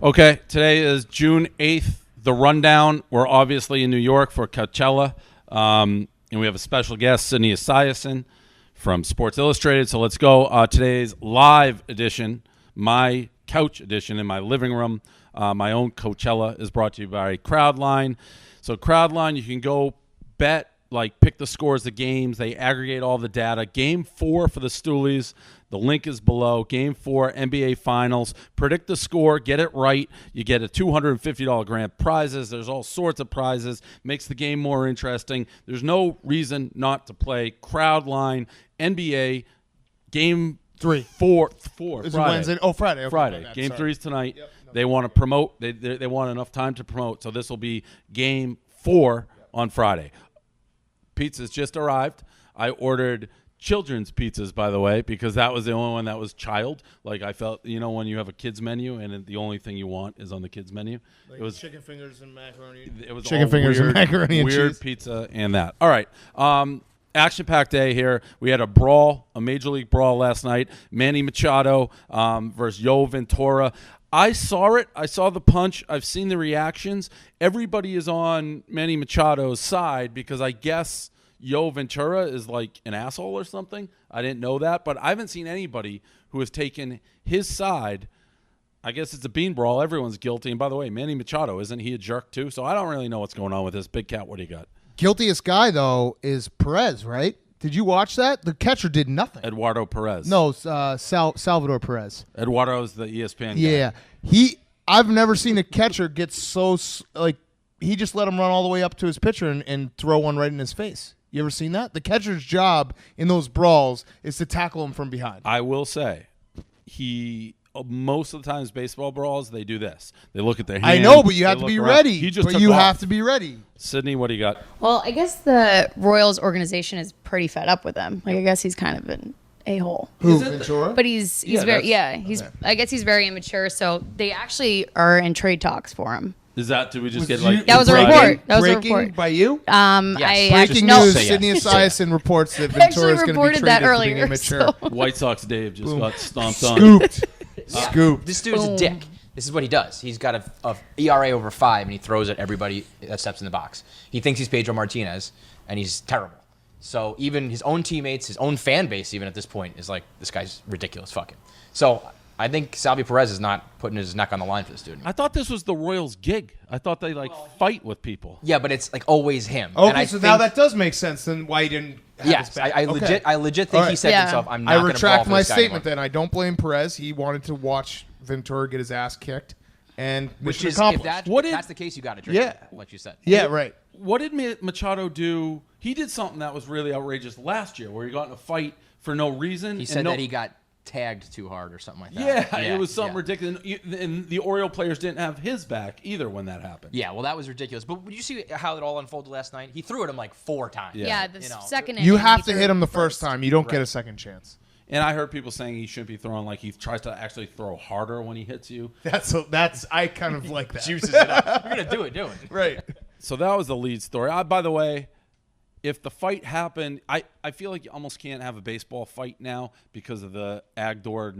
Okay, today is June 8th. The rundown. We're obviously in New York for Coachella, and we have a special guest, Esiason from Sports Illustrated. So let's go. Today's live edition, my couch edition in my living room, my own Coachella, is brought to you by Crowdline. So Crowdline, you can go bet, pick the scores of games. They aggregate all the data. Game 4 for the Stoolies. The link is below. Game 4, NBA Finals. Predict the score. Get it right. You get a $250 grand prizes. There's all sorts of prizes. Makes the game more interesting. There's no reason not to play. Crowdline, NBA, Game 3. 4. Is Friday. it Wednesday? Oh, Friday. Okay, Friday. Game 3 is tonight. Yep. They want to promote. They want enough time to promote. So this will be Game 4 on Friday. Pizza's just arrived. I ordered children's pizzas, by the way, because that was the only one that was child. I felt, when you have a kids menu and the only thing you want is on the kids menu. It was chicken fingers and macaroni. It was chicken fingers and macaroni and weird cheese. Pizza and that. All right. Action-packed day here. We had a Major League brawl last night. Manny Machado versus Yo Ventura. I saw it. I saw the punch. I've seen the reactions. Everybody is on Manny Machado's side because I guess Yo Ventura is an asshole or something. I didn't know that, but I haven't seen anybody who has taken his side. I guess it's a bean brawl. Everyone's guilty. And by the way, Manny Machado, isn't he a jerk too? So I don't really know what's going on with this. Big Cat, what do you got? Guiltiest guy, though, is Perez, right? Did you watch that? The catcher did nothing. Eduardo Perez. No, Salvador Perez. Eduardo's the ESPN guy. Yeah. I've never seen a catcher get so, he just let him run all the way up to his pitcher and throw one right in his face. You ever seen that? The catcher's job in those brawls is to tackle him from behind. I will say, most of the times baseball brawls, they do this. They look at their hand. I know, but you have to be ready. He just but you have to be ready. Sydney, what do you got? Well, I guess the Royals organization is pretty fed up with him. I guess he's kind of an a-hole. Who, Ventura? But he's I guess he's very immature, so they actually are in trade talks for him. Is that, did we just get that was a report. That was a breaking report by you? Yes. Breaking news, Sydney Esiason reports that Ventura is going to be traded for being immature. So. White Sox Dave just got stomped on. Scooped. Scooped. This dude's a dick. This is what he does. He's got a ERA over 5, and he throws at everybody that steps in the box. He thinks he's Pedro Martinez, and he's terrible. So even his own teammates, his own fan base, even at this point, is like, this guy's ridiculous fucking. So I think Salvi Perez is not putting his neck on the line for this dude. I thought this was the Royals' gig. I thought they fight with people. Yeah, but it's always him. Okay, so now that does make sense. Then why he didn't? Have his back. I legit think he said to himself, "I'm not going to." I retract my statement. Then I don't blame Perez. He wanted to watch Ventura get his ass kicked, and which is accomplished. if that's the case, you got to trade him, like you said. Yeah, right. What did Machado do? He did something that was really outrageous last year, where he got in a fight for no reason. He said that he got tagged too hard or something like that. Yeah, it was something ridiculous. And the Oriole players didn't have his back either when that happened. Yeah, well, that was ridiculous. But did you see how it all unfolded last night? He threw at him 4 times. Yeah, the second You have to hit him the first time. You don't get a second chance. And I heard people saying he shouldn't be throwing he tries to actually throw harder when he hits you. That's I kind of like that. Juices it up. You're going to do it. Right. So that was the lead story. By the way, if the fight happened, I feel like you almost can't have a baseball fight now because of the Agdor,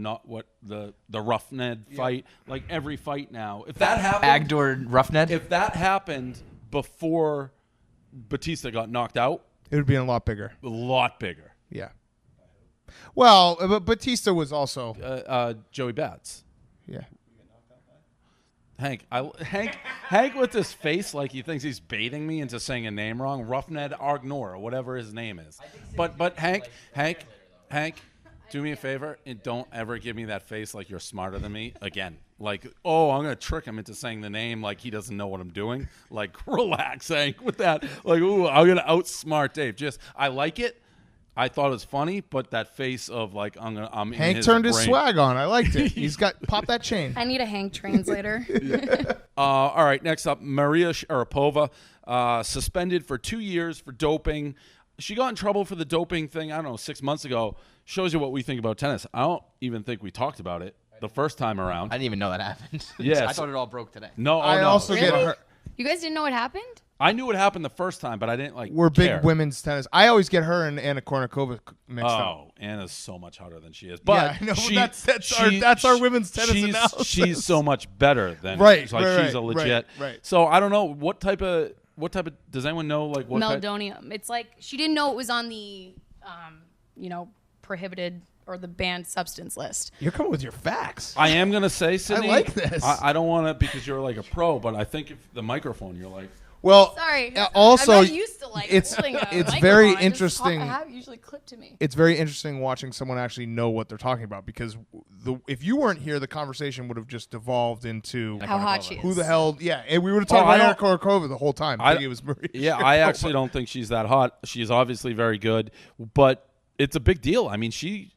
the Roughneck fight. Every fight now. If that happened, Agdor Roughneck. If that happened before Batista got knocked out, it would be a lot bigger. A lot bigger. Yeah. Well, but Batista was also Joey Bats. Yeah. Hank with his face like he thinks he's baiting me into saying a name wrong. Roughneck Argnor, or whatever his name is. But Hank, do me a favor and don't ever give me that face like you're smarter than me again. I'm gonna trick him into saying the name like he doesn't know what I'm doing. Relax, Hank, with that. I'm gonna outsmart Dave. I like it. I thought it was funny, but that face of I'm Hank in his turned brain. his swag on. I liked it. He's got pop that chain. I need a Hank translator. All right, next up, Maria Sharapova, suspended for 2 years for doping. She got in trouble for the doping thing, I don't know, 6 months ago. Shows you what we think about tennis. I don't even think we talked about it the first time around. I didn't even know that happened. Yes. I thought it all broke today. No, I also Really? get hurt. You guys didn't know what happened? I knew what happened the first time, but I didn't like. We're care. big women's tennis. I always get her and Anna Kournikova mixed up. Oh, Anna's so much hotter than she is. But I know. That's our women's tennis analysis. She's so much better than Right, Like right, she's a right, legit. right. So I don't know what type of does anyone know like what type? Melatonin. It's like she didn't know it was on the, prohibited or the banned substance list. You're coming with your facts. I am gonna say, Sydney. I like this. I don't want to because you're like a pro, but I think if the microphone, you're like. Well, Sorry. also, I'm not used to it's holding a very microphone. interesting. I have usually clipped to me. It's very interesting watching someone actually know what they're talking about because if you weren't here, the conversation would have just devolved into How hot she is. who the hell. Yeah, and we would have talked about Anna Kournikova the whole time. I think it was Maria. Yeah, I actually don't think she's that hot. She's obviously very good, but it's a big deal. I mean, she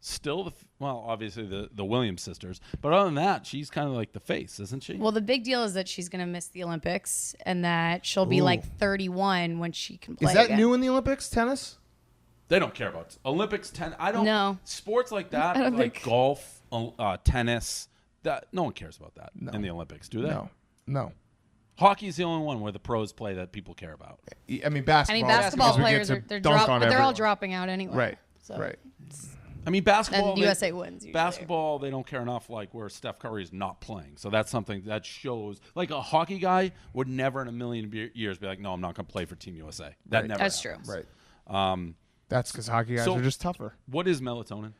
still obviously the Williams sisters, but other than that, she's kind of like the face, isn't she? Well, the big deal is that she's going to miss the Olympics and that she'll be like 31 when she can play. Is that again. new in the Olympics, tennis? They don't care about Olympics. I don't know. Sports like that, don't like think- golf, tennis, that no one cares about that in the Olympics, do they? No. Hockey's the only one where the pros play that people care about. I mean, basketball. basketball because we get players to they're dunk on all everyone. dropping out anyway. Right. So. Right. I mean, basketball. And USA wins. Usually. Basketball, they don't care enough. Like where Steph Curry is not playing, so that's something that shows. Like a hockey guy would never in a million years be like, "No, I'm not going to play for Team USA." That never. That's happens. true. Right. That's because hockey guys are just tougher. What is melatonin?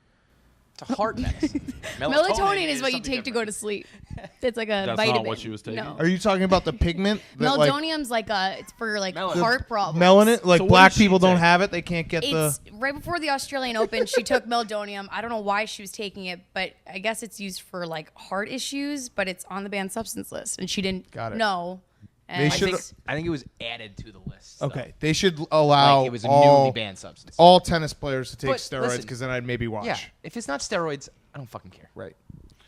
It's a heart medicine. Melatonin is what you something take to go to sleep. It's like a That's vitamin. not what she was taking? No. Are you talking about the pigment? That, Melatonium's it's for heart problems. melanin? Like So what black does she people don't take? have it. They can't get It's the. right before the Australian Open. She took meldonium. I don't know why she was taking it, but I guess it's used for heart issues. But it's on the banned substance list, and she didn't Got it. know. They And should- I think it was added to the list. though. Okay, they should allow Like it was a newly banned substance. all tennis players to take But steroids listen, because then I'd maybe watch. Yeah, if it's not steroids, I don't fucking care. Right.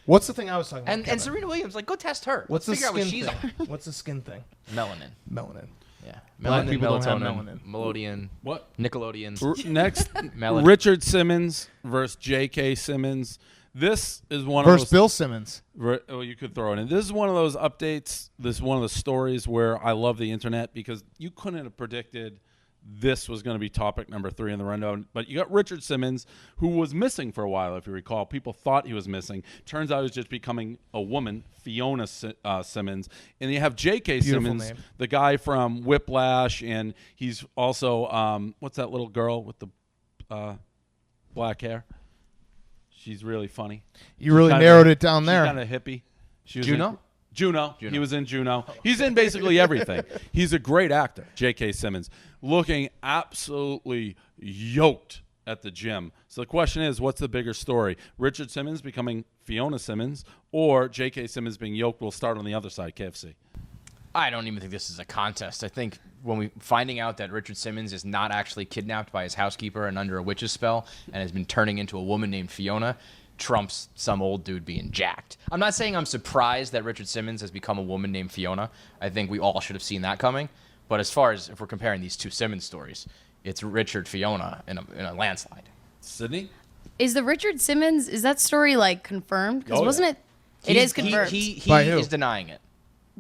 What's the thing I was talking about? And Kevin? Serena Williams, go test her. What's Let's the figure out skin what she's thing? on. What's the skin thing? Melanin. Melanin. Yeah. Black Melanin, people don't have melatonin, melanin. Melodian. What? Nickelodeon. Next, Melanin. Richard Simmons versus J.K. Simmons. This is one Versus of those. Bill Simmons. Oh, you could throw it in. This is one of those updates. This is one of the stories where I love the internet because you couldn't have predicted this was going to be topic number 3 in the rundown. But you got Richard Simmons, who was missing for a while, if you recall. People thought he was missing. Turns out he was just becoming a woman, Fiona Simmons. And you have J.K. Beautiful Simmons, name. the guy from Whiplash, and he's also what's that little girl with the black hair? She's really funny. You really narrowed it down She's there. kind of hippie. She was Juno? in- Juno. He was in Juno. He's in basically everything. He's a great actor, J.K. Simmons, looking absolutely yoked at the gym. So the question is, what's the bigger story? Richard Simmons becoming Fiona Simmons or J.K. Simmons being yoked? We'll start on the other side, KFC. I don't even think this is a contest. I think when we finding out that Richard Simmons is not actually kidnapped by his housekeeper and under a witch's spell and has been turning into a woman named Fiona, trumps some old dude being jacked. I'm not saying I'm surprised that Richard Simmons has become a woman named Fiona. I think we all should have seen that coming. But as far as if we're comparing these two Simmons stories, it's Richard Fiona in a landslide. Sydney? Is the Richard Simmons, is that story confirmed? Because Oh, wasn't yeah. it? It is confirmed. He By who? is denying it.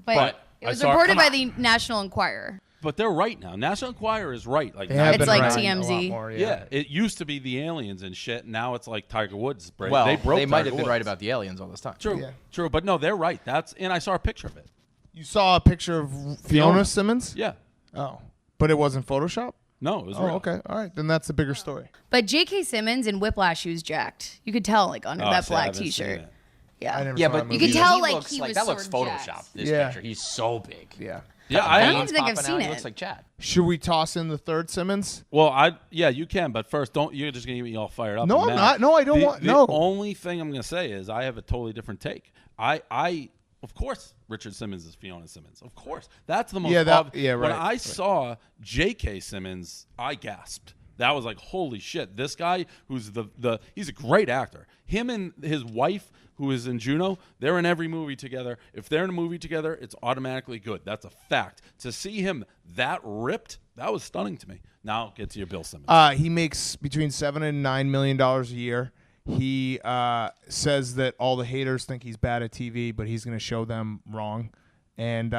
but it was I saw- reported come by on. the National Enquirer. But they're right now. National Enquirer is right. They have It's been like around a TMZ. lot more, Yeah, it used to be the aliens and shit. Now it's like Tiger Woods. Well, they broke they might Tiger have been right Woods. about the aliens all this time. True, Yeah. true. But no, they're right. And I saw a picture of it. You saw a picture of Fiona Simmons? Yeah. Oh. But it wasn't Photoshop? No, it was Oh, real. okay. All right. Then that's the bigger story. But J.K. Simmons in Whiplash, he was jacked. You could tell under Oh, that see, I black haven't seen T-shirt. it. Yeah. I never Yeah, saw that but movie. You could tell, he like, looks he like was that looks sort of photoshopped. jacked. This Yeah. picture, he's so big. Yeah. Yeah, I don't I even think I've Popping seen out, He it. looks like Chad. Should we toss in the third Simmons? well, yeah, you can, but first, don't. You're just gonna get me all fired up. No, and I'm mad. not. No, I don't The- want- The no. only thing I'm gonna say is I have a totally different take. Of course, Richard Simmons is Fiona Simmons. Of course, that's the most. Yeah, right. When I saw J.K. Simmons, I gasped. That was like, holy shit! This guy, who's he's a great actor. Him and his wife, who is in Juno, they're in every movie together. If they're in a movie together, it's automatically good. That's a fact. To see him that ripped, that was stunning to me. Now get to your Bill Simmons. He makes between $7 and $9 million a year. He says that all the haters think he's bad at TV, but he's going to show them wrong. And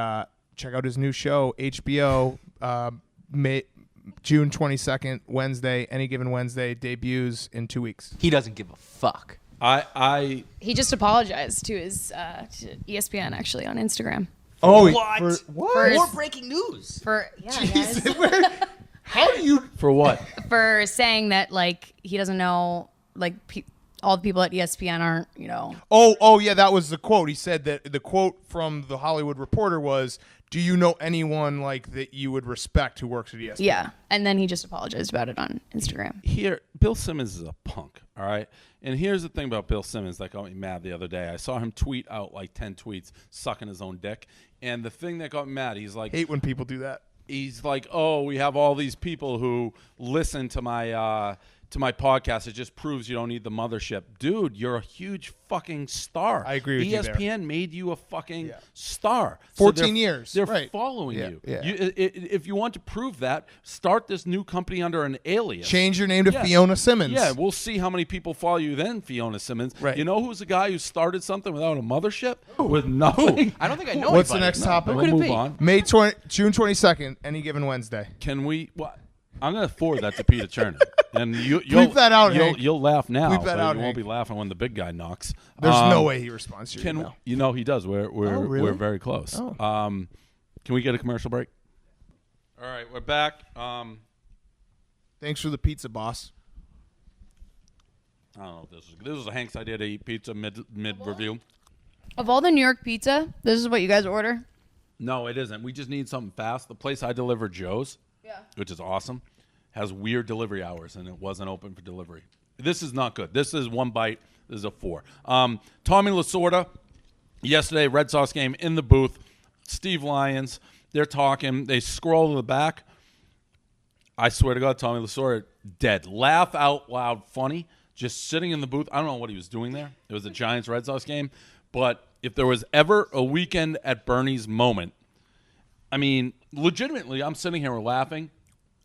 check out his new show, HBO, June 22nd, Wednesday, any given Wednesday, debuts in 2 weeks. He doesn't give a fuck. He just apologized to his to ESPN actually on Instagram. Oh, What? For- More breaking news. Jesus, how do you? For what? For saying that like he doesn't know like all the people at ESPN aren't Oh, yeah, that was the quote. He said that the quote from the Hollywood Reporter was, "Do you know anyone like that you would respect who works at ESPN?" Yeah, and then he just apologized about it on Instagram. Here, Bill Simmons is a punk, all right? And here's the thing about Bill Simmons that got me mad the other day. I saw him tweet out like 10 tweets sucking his own dick. And the thing that got me mad, he's like... Hate when people do that. He's like, oh, we have all these people who listen to my podcast. It just proves you don't need the mothership. Dude, you're a huge fucking star. I agree with you there. ESPN made you a fucking star. 14 years. They're Right. following Yeah, you. yeah. If you want to prove that, start this new company under an alias. Change your name to Fiona Simmons. Yeah, we'll see how many people follow you then, Fiona Simmons. Right. You know who's the guy who started something without a mothership? With nothing? I don't think I know What's the anybody. next topic? We'll move on. June 22nd, any given Wednesday. Can we... What? I'm going to forward that to Peter Turner. And you'll that out, Hank. You'll laugh now, Bleep that but out, you won't Hank. be laughing when the big guy knocks. There's no way he responds to your Can email. you know he does? We're really? we're very close. Oh. Can we get a commercial break? All right, we're back. Thanks for the pizza, boss. I don't know if this was Hank's idea to eat pizza mid review. Of all the New York pizza, this is what you guys order? No, it isn't. We just need something fast. The place I deliver, Joe's, which is awesome, has weird delivery hours, and it wasn't open for delivery. This is not good. This is one bite. This is a 4. Tommy Lasorda, yesterday, Red Sox game in the booth. Steve Lyons, they're talking. They scroll to the back. I swear to God, Tommy Lasorda, dead. Laugh out loud funny, just sitting in the booth. I don't know what he was doing there. It was a Giants-Red Sox game. But if there was ever a weekend at Bernie's moment, I mean, legitimately, I'm sitting here laughing.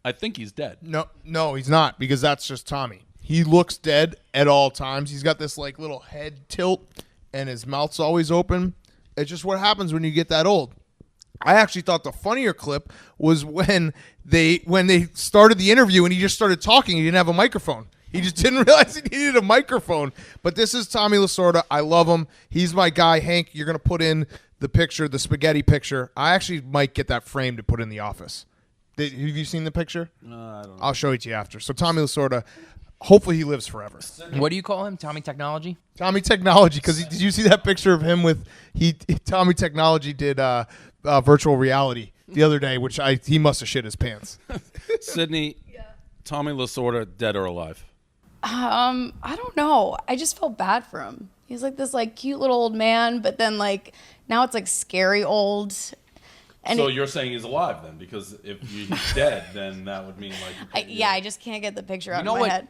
I think he's dead. No, he's not, because that's just Tommy. He looks dead at all times. He's got this like little head tilt, and his mouth's always open. It's just what happens when you get that old. I actually thought the funnier clip was when they started the interview and he just started talking. He didn't have a microphone. He just didn't realize he needed a microphone. But this is Tommy Lasorda. I love him. He's my guy. Hank, you're going to put in the picture, the spaghetti picture. I actually might get that framed to put in the office. Have you seen the picture? I don't know. I'll show it to you after. So Tommy Lasorda, hopefully he lives forever. What do you call him? Tommy Technology? Tommy Technology, because did you see that picture of him with Tommy Technology did virtual reality the other day, which he must have shit his pants. Sydney, Tommy Lasorda, dead or alive? I don't know. I just felt bad for him. He's like this like cute little old man, but then like now it's like scary old. And So you're saying he's alive then? Because if he's dead, then that would mean like... I just can't get the picture out You know of my what? head.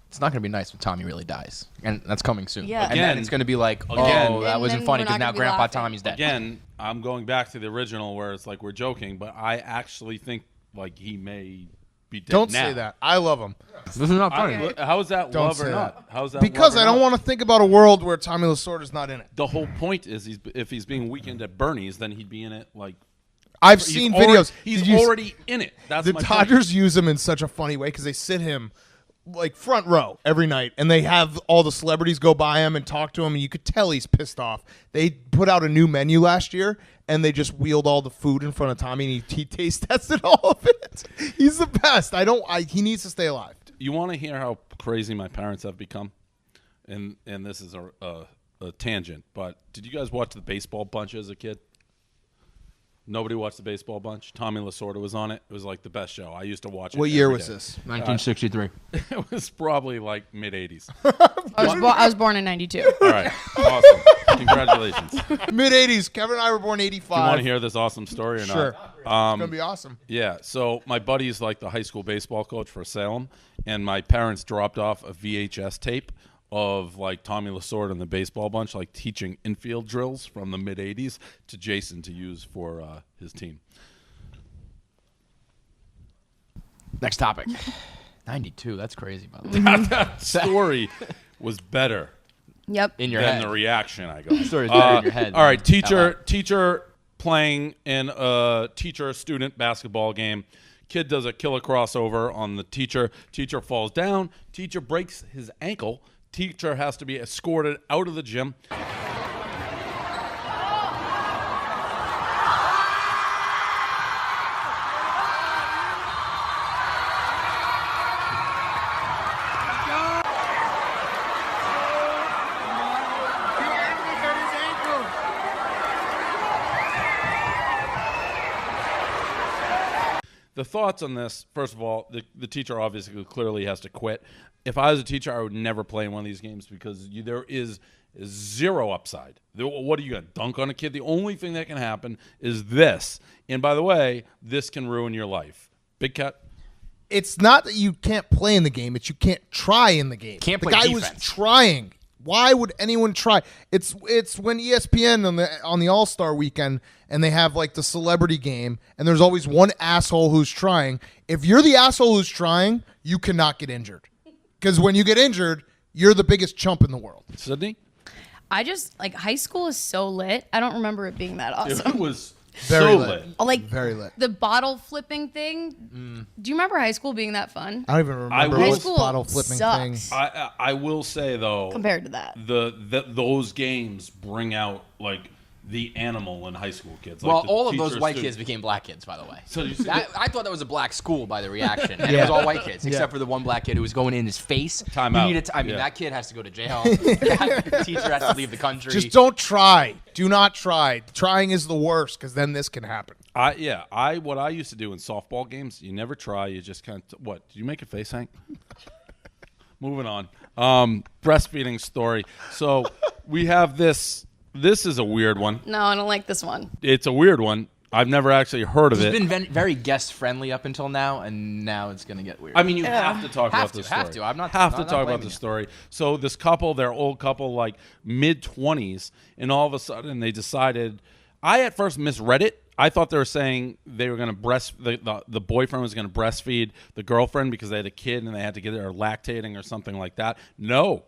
It's not going to be nice when Tommy really dies. And that's coming soon. Yeah. And Again- then it's going to be like, Again- oh, that And wasn't then funny we're because not now gonna be Grandpa laughing. Tommy's dead. Again, I'm going back to the original where it's like we're joking, but I actually think like he may be dead Don't now. say that. I love him. This is not funny. How is that Don't love or say not? that. How's that Because love or I don't not? want to think about a world where Tommy Lasorda's not in it. The whole point is if he's being weekend at Bernie's, then he'd be in it like... I've he's seen already- videos. He's Did you already in it. That's The my Dodgers use him in such a funny way because they sit him like front row every night, and they have all the celebrities go by him and talk to him, and you could tell he's pissed off. They put out a new menu last year, and they just wheeled all the food in front of Tommy, and he taste tested all of it. He's the best. He needs to stay alive. You want to hear how crazy my parents have become? And this is a tangent, but did you guys watch the Baseball Bunch as a kid? Nobody watched the Baseball Bunch. Tommy Lasorda was on it. It was like the best show. I used to watch it. What year every was day. this? 1963. It was probably like mid-'80s. I was born in '92. All right. Awesome. Congratulations. Do Mid-'80s. Kevin and I were born '85. you want to hear this awesome story or Sure. not? It's going to be awesome. Yeah. So my buddy's like the high school baseball coach for Salem, and my parents dropped off a VHS tape of like Tommy Lasorda and the Baseball Bunch, like teaching infield drills from the mid-'80s to Jason to use for his team. Next topic. 92. That's crazy, by the way. That story was better Yep. In your than head. the reaction I got. Story's better in your head. All right, than out loud. teacher playing in a teacher-student basketball game. Kid does a killer crossover on the teacher. Teacher falls down. Teacher breaks his ankle. Teacher has to be escorted out of the gym. The thoughts on this, first of all, the teacher obviously clearly has to quit. If I was a teacher, I would never play in one of these games because there is zero upside. What are you going to dunk on a kid? The only thing that can happen is this. And by the way, this can ruin your life. Big Cat? It's not that you can't play in the game. It's you can't try in the game. Can't the play guy defense. was trying. Why would anyone try? It's when ESPN on the All-Star weekend and they have like the celebrity game and there's always one asshole who's trying. If you're the asshole who's trying, you cannot get injured. Because when you get injured, you're the biggest chump in the world. Sydney? I just, like, high school is so lit. I don't remember it being that awesome. It was Very so lit. lit. Like, Very lit. the bottle flipping thing. Do you remember high school being that fun? I don't even remember High what school bottle flipping sucks. thing. I will say, though, Compared to that. those games bring out, like, the animal in high school kids. Well, like the all of those teacher white student- kids became black kids, by the way. So you see I thought that was a black school by the reaction. And Yeah. it was all white kids, except Yeah. for the one black kid who was going in his face. Time You out. needed to- I mean, Yeah. that kid has to go to jail. That teacher has to leave the country. Just don't try. Do not try. Trying is the worst because then this can happen. what I used to do in softball games, you never try. You just kind of what? Did you make a face, Hank? Moving on. Breastfeeding story. So we have this. This is a weird one. No, I don't like this one. It's a weird one. I've never actually heard of It's it. been very guest friendly up until now, and now it's going to get weird. I mean, you have to talk about this story. Have to. I'm not- have to I'm not talk about blaming the you. story. So this couple, they're old couple, like mid-20s, and all of a sudden they decided. I at first misread it. I thought they were saying they were going to the boyfriend was going to breastfeed the girlfriend because they had a kid and they had to get her lactating or something like that. No,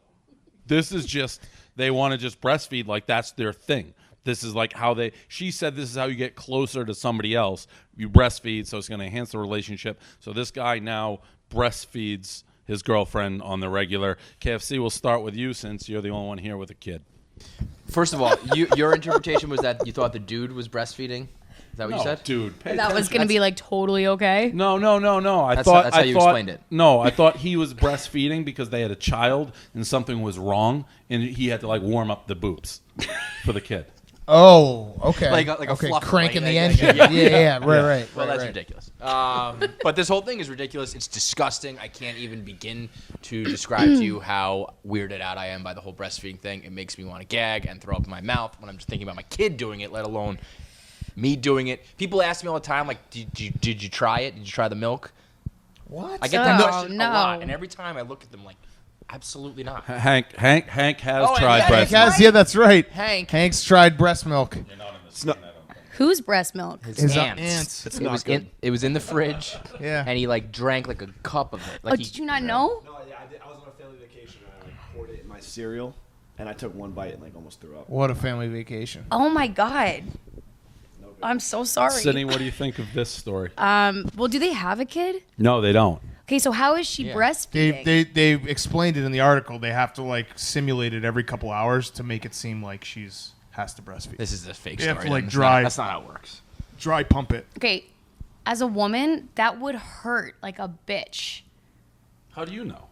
this is just they want to just breastfeed like that's their thing. This is like how she said this is how you get closer to somebody else. You breastfeed, so it's going to enhance the relationship. So this guy now breastfeeds his girlfriend on the regular. KFC, we'll start with you since you're the only one here with a kid. First of all, your interpretation was that you thought the dude was breastfeeding? Is that what you said? Dude, pay That was attention. going to be, like, totally okay. No. That's how you explained it. No, I thought he was breastfeeding because they had a child and something was wrong, and he had to like warm up the boobs for the kid. Oh, okay. Like a okay, fluffer, cranking like- the like- engine. yeah. Right. Well, that's right. ridiculous. But this whole thing is ridiculous. It's disgusting. I can't even begin to describe to you how weirded out I am by the whole breastfeeding thing. It makes me want to gag and throw up in my mouth when I'm just thinking about my kid doing it, let alone me doing it. People ask me all the time, like, did you try it? Did you try the milk? What? I get that No, question no. a lot, and every time I look at them like, absolutely not. Hank has Oh, tried yeah, breast. Hank Yes, yeah, that's right. Hank. Hank's tried breast milk. Whose breast milk? His Ants. ants. It's It not was good. it was in the fridge. Yeah. And he like drank like a cup of it. Oh, Like did you not know? No, yeah, I was on a family vacation and I like poured it in my cereal, and I took one bite and like almost threw up. What a family vacation. Oh, my God. I'm so sorry. Sydney, what do you think of this story? Well, do they have a kid? No, they don't. Okay, so how is she breastfeeding? They explained it in the article. They have to like simulate it every couple hours to make it seem like she's has to breastfeed. this is a fake You have story. to, like, then. dry- That's not how it works. Dry pump it. Okay, as a woman, that would hurt like a bitch. How do you know?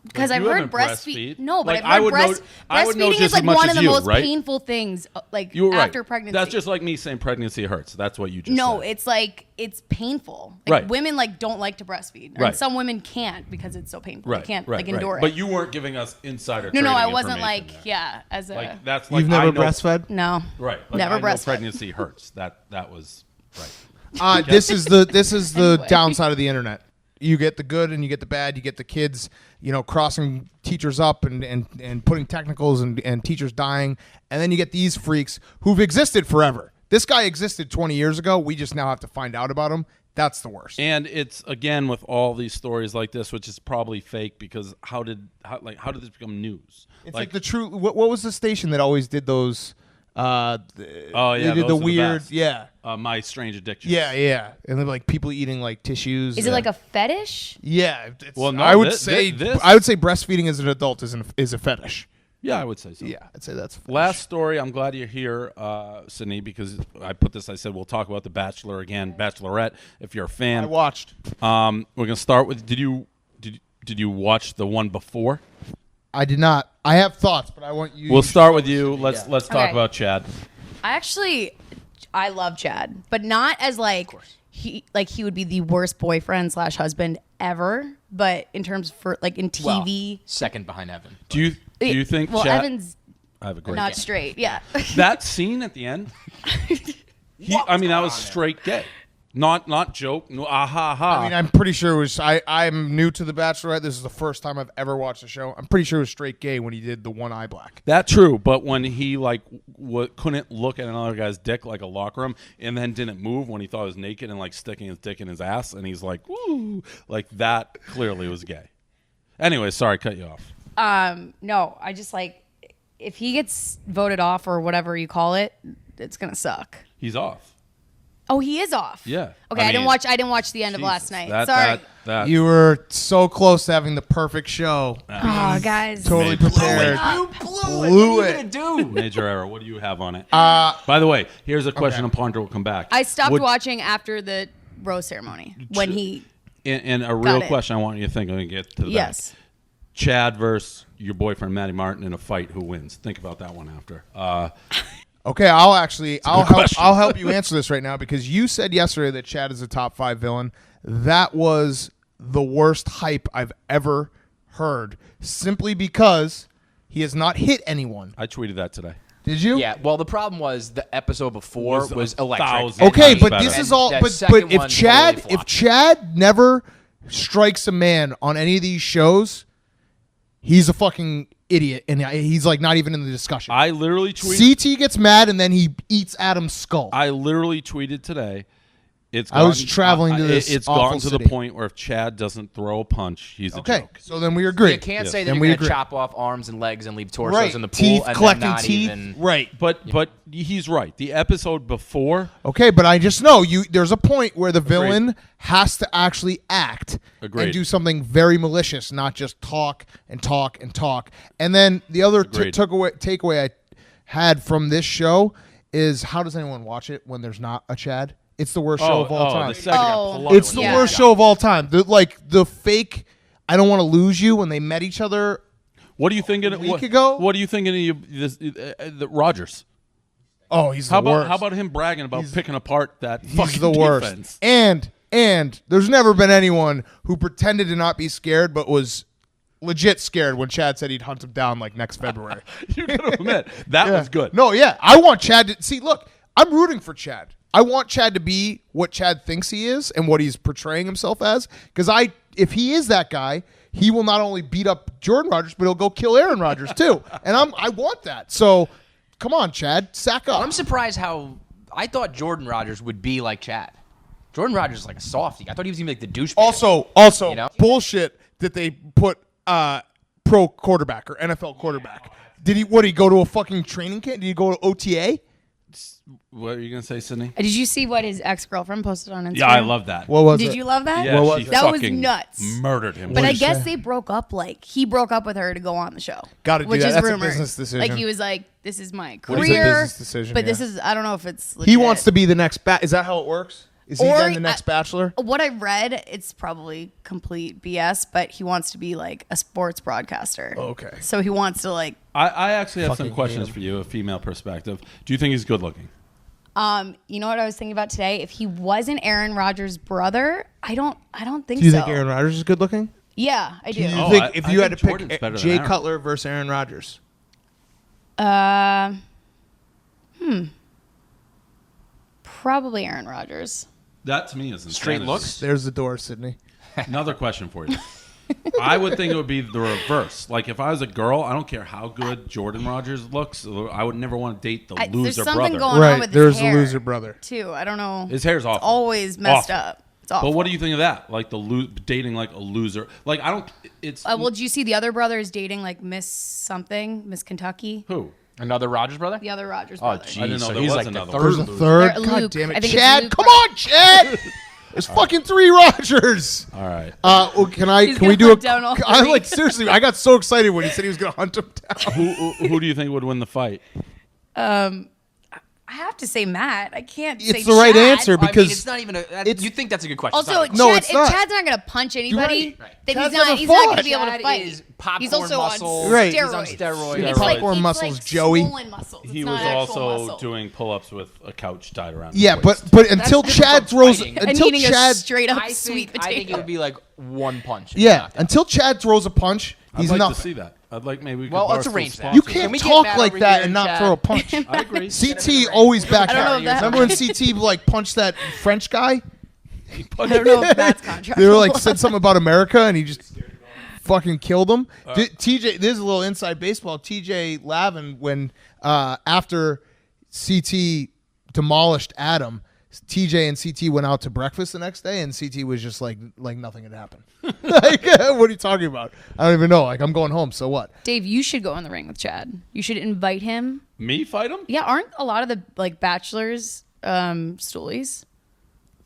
Because Like, I've you heard haven't breastfeed. breastfeed. No, but Like, I've I heard would know- I would know breastfeeding just is like as much one as of the you, most right? painful things, like You were right. after pregnancy. That's just like me saying pregnancy hurts. That's what you just no, said. it's like it's painful. Like, Right. women like don't like to breastfeed, Right. and some women can't because it's so painful. They can't like endure it. But you weren't giving us insider. no, trading I wasn't information like there. as a Like that's like You've never I know, breastfed? no. Right. Like, Never I know breastfed. pregnancy hurts. That was right. This is the Anyway. downside of the internet. You get the good and you get the bad. You get the kids, crossing teachers up and putting technicals and teachers dying. And then you get these freaks who've existed forever. This guy existed 20 years ago. We just now have to find out about him. That's the worst. And it's again with all these stories like this, which is probably fake because how did this become news? It's like the true. What was the station that always did those Oh They yeah, did those the are the weird, best. yeah, My Strange Addiction. yeah, and then like people eating like tissues. Is it like a fetish? Yeah, it's, Well, no, I would this- say this- I would say breastfeeding as an adult is a fetish. Yeah, I would say so. Yeah, I'd say that's a fetish. Last story. I'm glad you're here, Sydney, because I said we'll talk about The Bachelor again, Bachelorette. If you're a I fan, watched. we're gonna start with. Did you watch the one before? I did not. I have thoughts, but I want you. We'll start with you. Let's talk Okay. about Chad. I love Chad, but not as he would be the worst boyfriend / husband ever. But in terms for like in TV, second behind Evan. Do you think well, Chad? Evan's I have a great. not straight. Yeah. That scene at the end. That was straight gay. Not joke. No, ha. I mean, I'm pretty sure it was. I'm new to The Bachelorette. This is the first time I've ever watched the show. I'm pretty sure it was straight gay when he did the one eye black. That's true, but when he couldn't look at another guy's dick like a locker room, and then didn't move when he thought he was naked and like sticking his dick in his ass, and he's like, "Woo!" Like that clearly was gay. Anyway, sorry, cut you off. No, I just if he gets voted off or whatever you call it, it's gonna suck. He's off. Oh, he is off. Yeah. Okay, I didn't watch the end of last night. Sorry. That You were so close to having the perfect show. Oh, guys. Totally Blew it. prepared. You blew it. Blew What are it. you gonna do? major error. What do you have on it? By the way, here's a question, and Ponder will come back. I stopped Would- watching after the rose ceremony when he. And a real it. question I want you to think when we get to the Yes. back. Chad versus your boyfriend Matty Martin in a fight. Who wins? Think about that one after. Okay, I'll question. help you answer this right now because you said yesterday that Chad is a top 5 villain. That was the worst hype I've ever heard, simply because he has not hit anyone. I tweeted that today. Did you? Yeah. Well, the problem was the episode before Was was a electric. thousand Okay, times but better. this is And all. that But second if one Chad totally flopped. never strikes a man on any of these shows, he's a fucking idiot, and he's like not even in the discussion. I literally tweeted. CT gets mad and then he eats Adam's skull. I literally tweeted today. I was traveling to this It's awful gotten to city. the point where if Chad doesn't throw a punch, he's a Okay, joke. so then we agree. You can't say that Then you're we going to agree. chop off arms and legs and leave torsos Right, in the pool teeth, and collecting then not teeth. even. Right. But he's right. The episode before, Okay, but I just know there's a point where the villain has to actually act Agreed. and do something very malicious, not just talk and talk and talk. And then the other Agreed. takeaway I had from this show is how does anyone watch it when there's not a Chad? It's the worst show of all time. The second got Oh. plugged It's the with Yeah. worst show of all time. The fake I don't want to lose you when they met each other. What are you thinking? week ago? What are you thinking of the Rogers? Oh, he's How the worst. about him bragging about picking apart that He's fucking the worst. defense? And there's never been anyone who pretended to not be scared but was legit scared when Chad said he'd hunt him down like next February. You gotta admit that was good. No, yeah. I want Chad to see, look, I'm rooting for Chad. I want Chad to be what Chad thinks he is and what he's portraying himself as. Because if he is that guy, he will not only beat up Jordan Rodgers, but he'll go kill Aaron Rodgers too. And I want that. So come on, Chad, sack up. I'm surprised how I thought Jordan Rodgers would be like Chad. Jordan Rodgers is like a softie. I thought he was even like the douchebag. Also, You know? bullshit that they put pro quarterback or NFL quarterback. Did he go to a fucking training camp? Did he go to OTA? What are you gonna say, Sydney? Did you see what his ex-girlfriend posted on Instagram? Yeah, I love that. What was it? Did you love that? Yeah, What she was That was fucking nuts. Murdered him. But I did she guess say? they broke up. Like he broke up with her to go on the show. Gotta do which that. is That's a rumored. business decision. Like he was like, "This is my What career." is a business decision, But this yeah. is I don't know if it's. He legit. wants to be the next Is that how it works? Is he Or then the next Bachelor? What I read, it's probably complete BS, but he wants to be like a sports broadcaster. Okay. So he wants to like. I actually have some Fucking questions hate him. for you, a female perspective. Do you think he's good looking? You know what I was thinking about today? If he wasn't Aaron Rodgers' brother, I don't think Do you so. think Aaron Rodgers is good looking? Yeah, I do. Do you Oh, think I- if I you had think to Jordan's pick better than Jay Aaron. Cutler versus Aaron Rodgers? Probably Aaron Rodgers. That to me is Straight insanity. looks? There's the door, Sydney. Another question for you. I would think it would be the reverse. Like if I was a girl, I don't care how good Jordan Rodgers looks. I would never want to date the There's loser something brother. going on Right, with there's his the hair loser brother. too. I don't know. His hair's awful. It's always messed Awful. up. It's awful. But what do you think of that? Like dating like a loser. Like I don't. It's Well, do you see the other brother is dating like Miss something, Miss Kentucky? who? Another Rogers brother? The other Rogers Oh, brother. geez. I didn't know So there he's was like another the one. There's third a loser. third. Or God Luke. damn I it, think it's Chad! Luke Come on, Chad! There's fucking 3 Rogers. All right. He's Can we gonna do hunt down all I three. like seriously. I got so excited when he said he was gonna hunt him down. Who do you think would win the fight? I have to say Matt. I can't say It's the right Chad. answer I mean, because it's not even it's- you think that's a good question. Also, It's not. No, Chad, it's if not. Chad's not going to punch anybody, right. then Chad's he's not never going fought. to be able to Chad fight. is popcorn He's also muscles. on Right. steroids. He's on steroids. It's Right. like, Popcorn it's muscles, like Joey. swollen muscles. It's He not was actual also muscle. doing pull-ups with a couch tied around. yeah, his waist. but until different Chad from throws fighting. and until eating Chad a straight up I sweet think it potato. would be like one punch. yeah Knockout. until Chad throws a punch, he's I'd like nothing. to see that. I'd like maybe we could Well, let's Barstool arrange that. sponsor You it. Can can't we get talk Matt like over that here, and not Chad? throw a punch. I agree. CT always back I don't know out. if that- Remember when CT like punched that French guy? I don't know if that's contract. They were like said something about America and he just fucking killed him. TJ, this is a little inside baseball. TJ Lavin, when after CT demolished Adam, TJ and CT went out to breakfast the next day, and CT was just like nothing had happened. Like, what are you talking about? I don't even know. Like, I'm going home. So what? Dave, you should go in the ring with Chad. You should invite him. Me fight him? Yeah, aren't a lot of the like bachelors stoolies?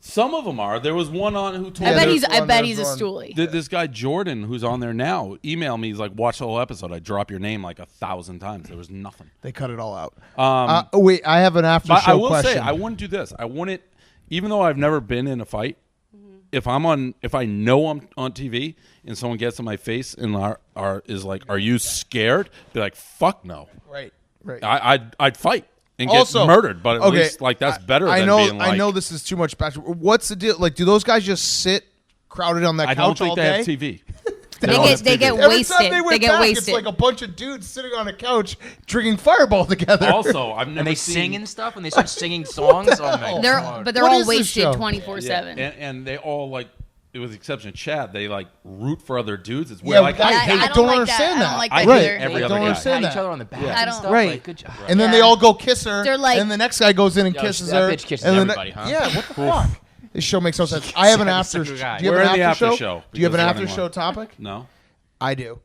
Some of them are. There was one on who told I bet me he's. I one, bet there's he's a one. stoolie. this guy Jordan, who's on there now, emailed me. He's like, watch the whole episode. I drop your name like 1,000 times. There was nothing. They cut it all out. Wait, I have an after But show I will question. say, I wouldn't do this. I wouldn't, even though I've never been in a fight. If I know I'm on TV and someone gets in my face and is like, "Are you scared?" Be like, "Fuck no." Right. I'd fight and Also- get murdered, but at okay, least like that's better. I than know. being like, I know this is too much bachelor. What's the deal? Like, do those guys just sit crowded on that I couch don't think all they day? have TV. They get Every wasted. time they, went They get back, wasted. It's like a bunch of dudes sitting on a couch drinking Fireball together. Also, I've never And they seen, sing and stuff when they start singing songs. Oh my They're god! but they're What all is this wasted show? 24/7. and they all like, with the exception of Chad, they like root for other dudes. It's weird. Yeah, like but I hate I don't don't like understand that. that. I don't like I that hate either. every I other don't guy. understand Pat each that. other on the back Yeah. I and don't- stuff. Right. Like, good job. And then they Yeah. all go kiss her. They're like- and the next guy goes in and Yo, kisses that her. bitch kisses and then everybody, huh? Yeah, what the fuck? This show makes no sense. I have an Chad's after. such a guy. Do you have We're an in the after after show? show Do you have an because after running show long. topic? No. I do.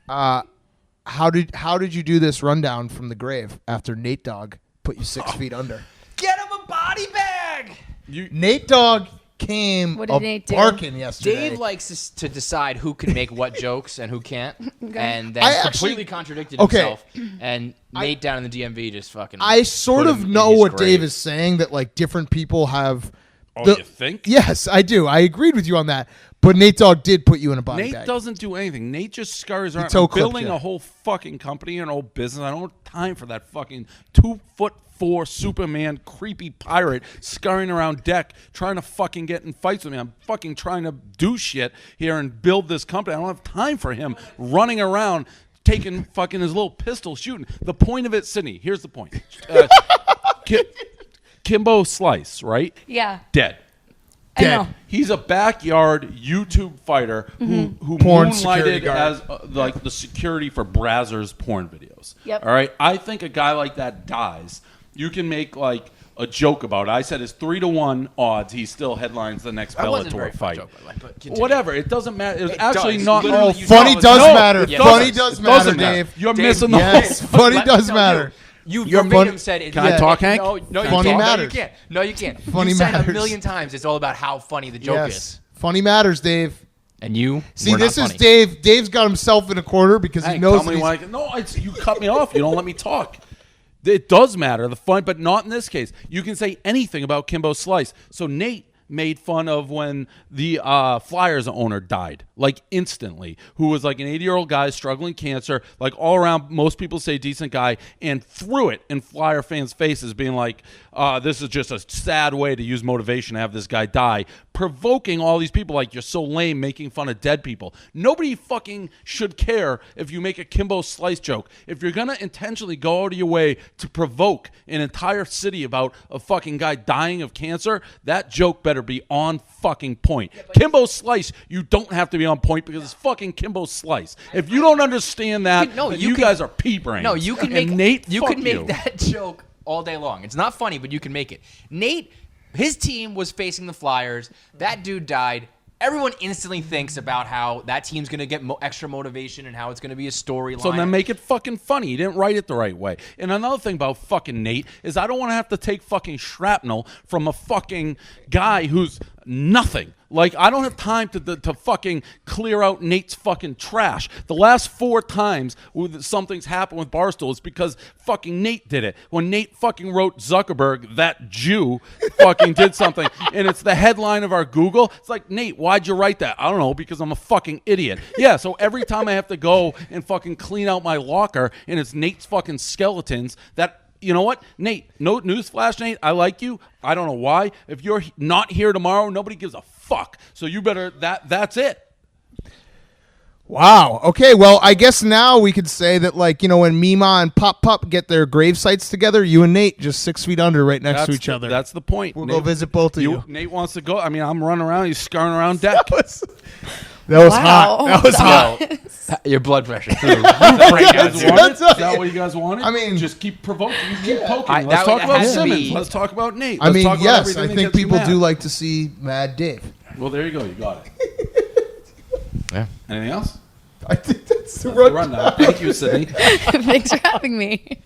How did you do this rundown from the grave after Nate Dogg put you 6 feet under? Get him a body bag. Nate Dogg came What did Nate do? barking yesterday. Dave likes to decide who can make what jokes and who can't, and then I actually- completely contradicted Okay. himself. And Nate down in the DMV just fucking. I sort put of him in know his what grave. Dave is saying, that like different people have. Oh, the- you think? Yes, I do. I agreed with you on that. But Nate Dogg did put you in a body Nate bag. doesn't do anything. Nate just scurries around. toe I'm clipped building you. a whole fucking company and a whole business. I don't have time for that fucking 2'4" Superman creepy pirate scurrying around deck trying to fucking get in fights with me. I'm fucking trying to do shit here and build this company. I don't have time for him running around taking fucking his little pistol shooting. The point of it, Sydney, here's the point. Kimbo Slice, right? Yeah, Dead. I know. He's a backyard YouTube fighter who Porn security moonlighted guard. as like the security for Brazzers porn videos. Yep. All right. I think a guy like that dies. You can make like a joke about it. I said it's 3-1 odds. He still headlines the next That wasn't a Bellator very fun fight. joke, by the way, but continue. Whatever. It doesn't matter. It was It actually does. not. Literally, Oh, you funny know, does no, matter. it Funny doesn't. does It matter, doesn't matter. Dave. You're Dave, missing the yes. whole. Funny Let- does no, matter. You You're verbatim funny- said it. Can I talk, Hank? No, you Funny can't. matters. No, you can't. No, you can't. Funny you said matters. a million times it's all about how funny the joke Yes. is. Funny matters, Dave. And you See, were this not is funny. Dave. Dave's got himself in a corner because he Hank, knows tell that me he's... when I can, no, you cut me off. You don't let me talk. It does matter, the fun, but not in this case. You can say anything about Kimbo Slice. So Nate made fun of when the Flyers owner died, like instantly, who was like an 80-year-old guy struggling cancer, like all around, most people say decent guy, and threw it in Flyer fans' faces, being like, this is just a sad way to use motivation to have this guy die, provoking all these people like, you're so lame, making fun of dead people. Nobody fucking should care if you make a Kimbo Slice joke. If you're gonna intentionally go out of your way to provoke an entire city about a fucking guy dying of cancer, that joke better be on fucking point. Kimbo Slice, you don't have to be on point because it's fucking Kimbo Slice. If you don't understand that, No, then you you can- guys are pea brains. No, you can And make Nate. You fuck can make that joke all day long. It's not funny, but you can make it. Nate, his team was facing the Flyers. That dude died. everyone instantly thinks about how that team's going to get extra motivation and how it's going to be a storyline. So then make it fucking funny. You didn't write it the right way. And another thing about fucking Nate is I don't want to have to take fucking shrapnel from a fucking guy who's nothing. Like, I don't have time to fucking clear out Nate's fucking trash. The last 4 times something's happened with Barstool is because fucking Nate did it. When Nate fucking wrote Zuckerberg, that Jew fucking did something, and it's the headline of our Google. It's like, Nate, why'd you write that? I don't know, because I'm a fucking idiot. Yeah, so every time I have to go and fucking clean out my locker and it's Nate's fucking skeletons, that... You know what, Nate? No newsflash, Nate. I like you. I don't know why. If you're not here tomorrow, nobody gives a fuck. So you better. That's it. Wow. Okay. Well, I guess now we could say that, like, when Mima and Pop Pup get their grave sites together, you and Nate just 6 feet under, right next to each other. That's the point. We'll go visit both of you. Nate wants to go. I mean, I'm running around. He's scurrying around deck. That was hot. That was hot. Your blood pressure. Is that what you guys wanted? I mean, just keep provoking. Keep poking. Let's that talk about has to Simmons. be- Let's talk about Nate. I Let's mean, talk about yes, everything I that think gets you people mad. do like to see Mad Dave. Well, there you go. You got it. Yeah. Anything else? I think that's the Run now. Thank you, Sydney. Thanks for having me.